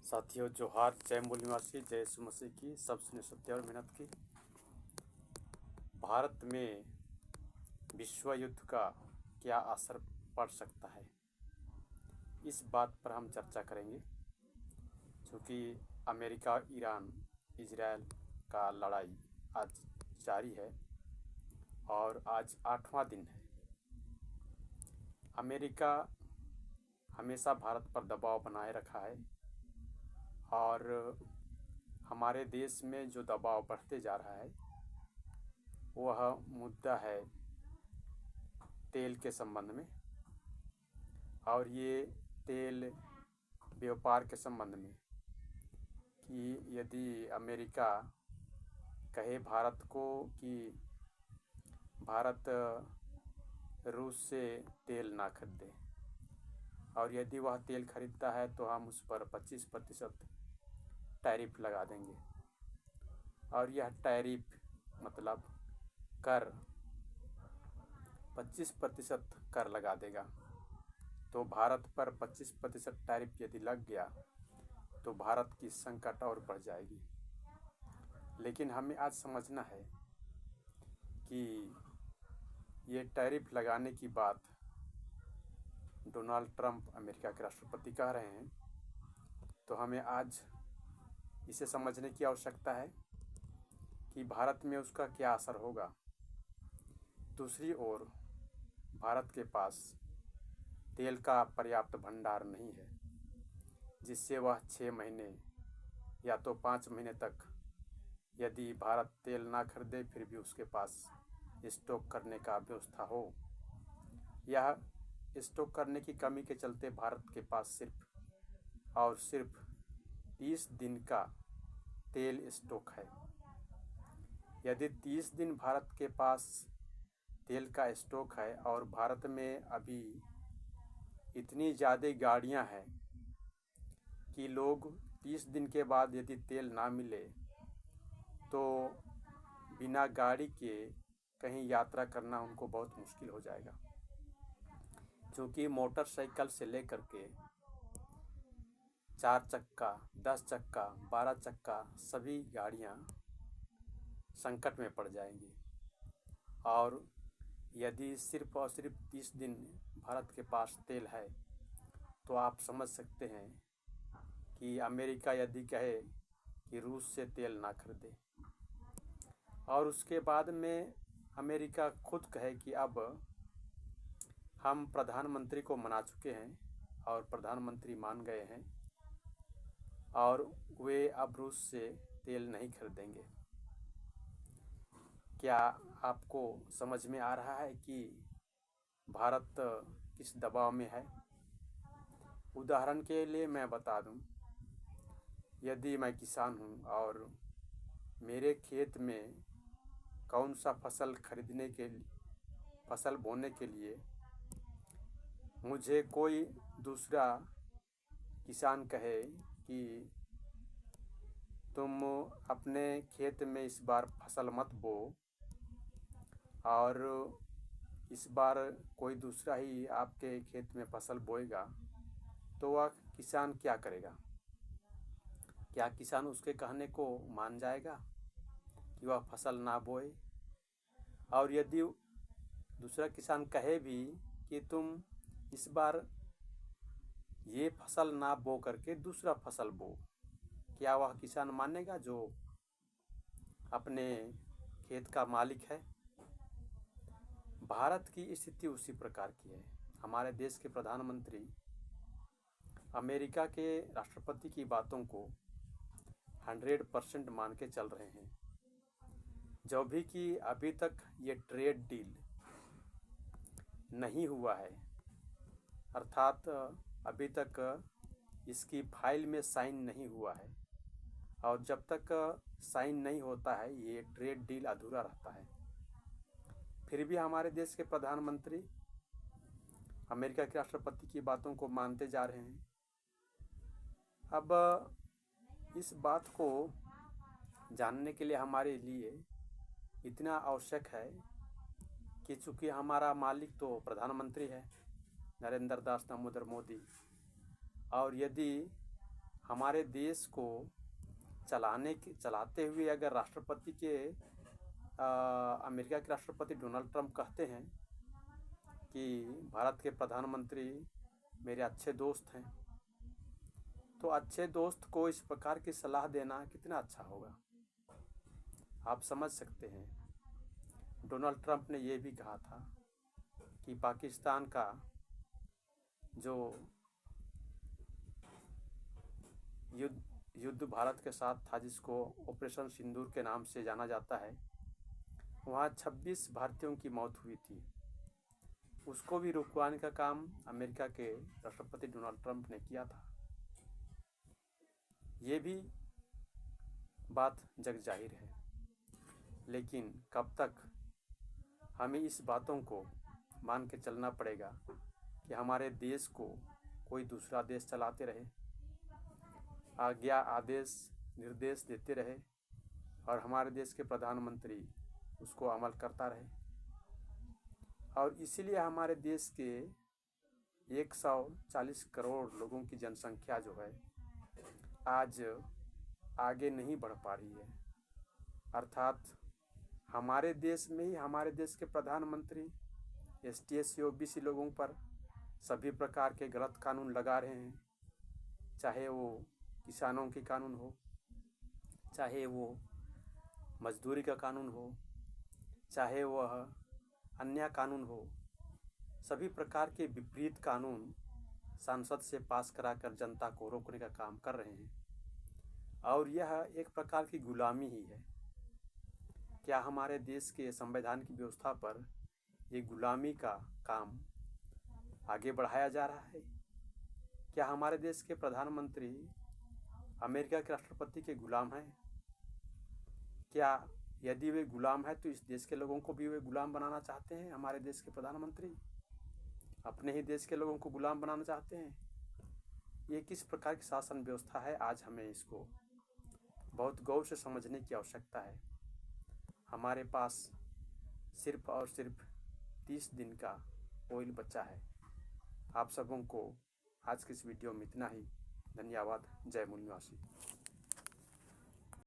साथियों जोहार, जय मूल निवासी, जय यीशु मसीह की। सब सुने सत्य और मेहनत की। भारत में विश्व युद्ध का क्या असर पड़ सकता है, इस बात पर हम चर्चा करेंगे। क्योंकि अमेरिका, ईरान, इजराइल का लड़ाई आज जारी है और आज 8वां दिन है। अमेरिका हमेशा भारत पर दबाव बनाए रखा है और हमारे देश में जो दबाव बढ़ते जा रहा है वह मुद्दा है तेल के संबंध में, और ये तेल व्यापार के संबंध में कि यदि अमेरिका कहे भारत को कि भारत रूस से तेल ना खरीदे, और यदि वह तेल खरीदता है तो हम उस पर 25% टैरिफ लगा देंगे। और यह टैरिफ मतलब कर 25% कर लगा देगा। तो भारत पर 25% टैरिफ यदि लग गया तो भारत की संकट और बढ़ जाएगी। लेकिन हमें आज समझना है कि ये टैरिफ लगाने की बात डोनाल्ड ट्रंप अमेरिका के राष्ट्रपति कह रहे हैं, तो हमें आज इसे समझने की आवश्यकता है कि भारत में उसका क्या असर होगा। दूसरी ओर भारत के पास तेल का पर्याप्त भंडार नहीं है, जिससे वह 6 महीने या तो 5 महीने तक यदि भारत तेल ना खरीदे फिर भी उसके पास स्टॉक करने का व्यवस्था हो। यह स्टॉक करने की कमी के चलते भारत के पास सिर्फ और सिर्फ 30 दिन का तेल स्टॉक है। यदि 30 दिन भारत के पास तेल का स्टॉक है और भारत में अभी इतनी ज़्यादा गाड़ियां हैं कि लोग 30 दिन के बाद यदि तेल ना मिले तो बिना गाड़ी के कहीं यात्रा करना उनको बहुत मुश्किल हो जाएगा। क्योंकि मोटरसाइकिल से लेकर के 4 चक्का, 10 चक्का, 12 चक्का सभी गाड़ियां संकट में पड़ जाएंगी। और यदि सिर्फ और सिर्फ 30 दिन भारत के पास तेल है तो आप समझ सकते हैं कि अमेरिका यदि कहे कि रूस से तेल ना खरीदे, और उसके बाद में अमेरिका खुद कहे कि अब हम प्रधानमंत्री को मना चुके हैं और प्रधानमंत्री मान गए हैं और वे अब रूस से तेल नहीं खरीदेंगे। क्या आपको समझ में आ रहा है कि भारत किस दबाव में है? उदाहरण के लिए मैं बता दूं, यदि मैं किसान हूं और मेरे खेत में कौन सा फसल खरीदने के लिए, फसल बोने के लिए मुझे कोई दूसरा किसान कहे कि तुम अपने खेत में इस बार फसल मत बो और इस बार कोई दूसरा ही आपके खेत में फसल बोएगा, तो वह किसान क्या करेगा? क्या किसान उसके कहने को मान जाएगा कि वह फसल ना बोए? और यदि दूसरा किसान कहे भी कि तुम इस बार ये फसल ना बो करके दूसरा फसल बो, क्या वह किसान मानेगा जो अपने खेत का मालिक है? भारत की स्थिति उसी प्रकार की है। हमारे देश के प्रधानमंत्री अमेरिका के राष्ट्रपति की बातों को 100% मान के चल रहे हैं, जो भी कि अभी तक ये ट्रेड डील नहीं हुआ है, अर्थात अभी तक इसकी फाइल में साइन नहीं हुआ है। और जब तक साइन नहीं होता है ये ट्रेड डील अधूरा रहता है। फिर भी हमारे देश के प्रधानमंत्री अमेरिका के राष्ट्रपति की बातों को मानते जा रहे हैं। अब इस बात को जानने के लिए हमारे लिए इतना आवश्यक है कि चूँकि हमारा मालिक तो प्रधानमंत्री है, नरेंद्र दास दामोदर मोदी, और यदि हमारे देश को चलाते हुए अगर राष्ट्रपति के अमेरिका के राष्ट्रपति डोनाल्ड ट्रंप कहते हैं कि भारत के प्रधानमंत्री मेरे अच्छे दोस्त हैं, तो अच्छे दोस्त को इस प्रकार की सलाह देना कितना अच्छा होगा। आप समझ सकते हैं, डोनाल्ड ट्रंप ने ये भी कहा था कि पाकिस्तान का जो युद्ध भारत के साथ था, जिसको ऑपरेशन सिंदूर के नाम से जाना जाता है, वहाँ 26 भारतीयों की मौत हुई थी। उसको भी रुकवाने का काम अमेरिका के राष्ट्रपति डोनाल्ड ट्रंप ने किया था। ये भी बात जग जाहिर है, लेकिन कब तक हमें इस बातों को मान के चलना पड़ेगा कि हमारे देश को कोई दूसरा देश चलाते रहे, आज्ञा आदेश निर्देश देते रहे और हमारे देश के प्रधानमंत्री उसको अमल करता रहे। और इसीलिए हमारे देश के 140 करोड़ लोगों की जनसंख्या जो है आज आगे नहीं बढ़ पा रही है। अर्थात हमारे देश में ही हमारे देश के प्रधानमंत्री ST SC OBC लोगों पर सभी प्रकार के गलत कानून लगा रहे हैं, चाहे वो किसानों के कानून हो, चाहे वो मजदूरी का कानून हो, चाहे वह अन्य कानून हो। सभी प्रकार के विपरीत कानून संसद से पास कराकर जनता को रोकने का काम कर रहे हैं और यह एक प्रकार की गुलामी ही है। क्या हमारे देश के संविधान की व्यवस्था पर ये गुलामी का काम आगे बढ़ाया जा रहा है? क्या हमारे देश के प्रधानमंत्री अमेरिका के राष्ट्रपति के गुलाम हैं? क्या यदि वे गुलाम है तो इस देश के लोगों को भी वे गुलाम बनाना चाहते हैं? हमारे देश के प्रधानमंत्री अपने ही देश के लोगों को गुलाम बनाना चाहते हैं? ये किस प्रकार की शासन व्यवस्था है? आज हमें इसको बहुत गौर से समझने की आवश्यकता है। हमारे पास सिर्फ और सिर्फ 30 दिन का ऑयल बचा है। आप सबों को आज की इस वीडियो में इतना ही। धन्यवाद। जय मूल निवासी।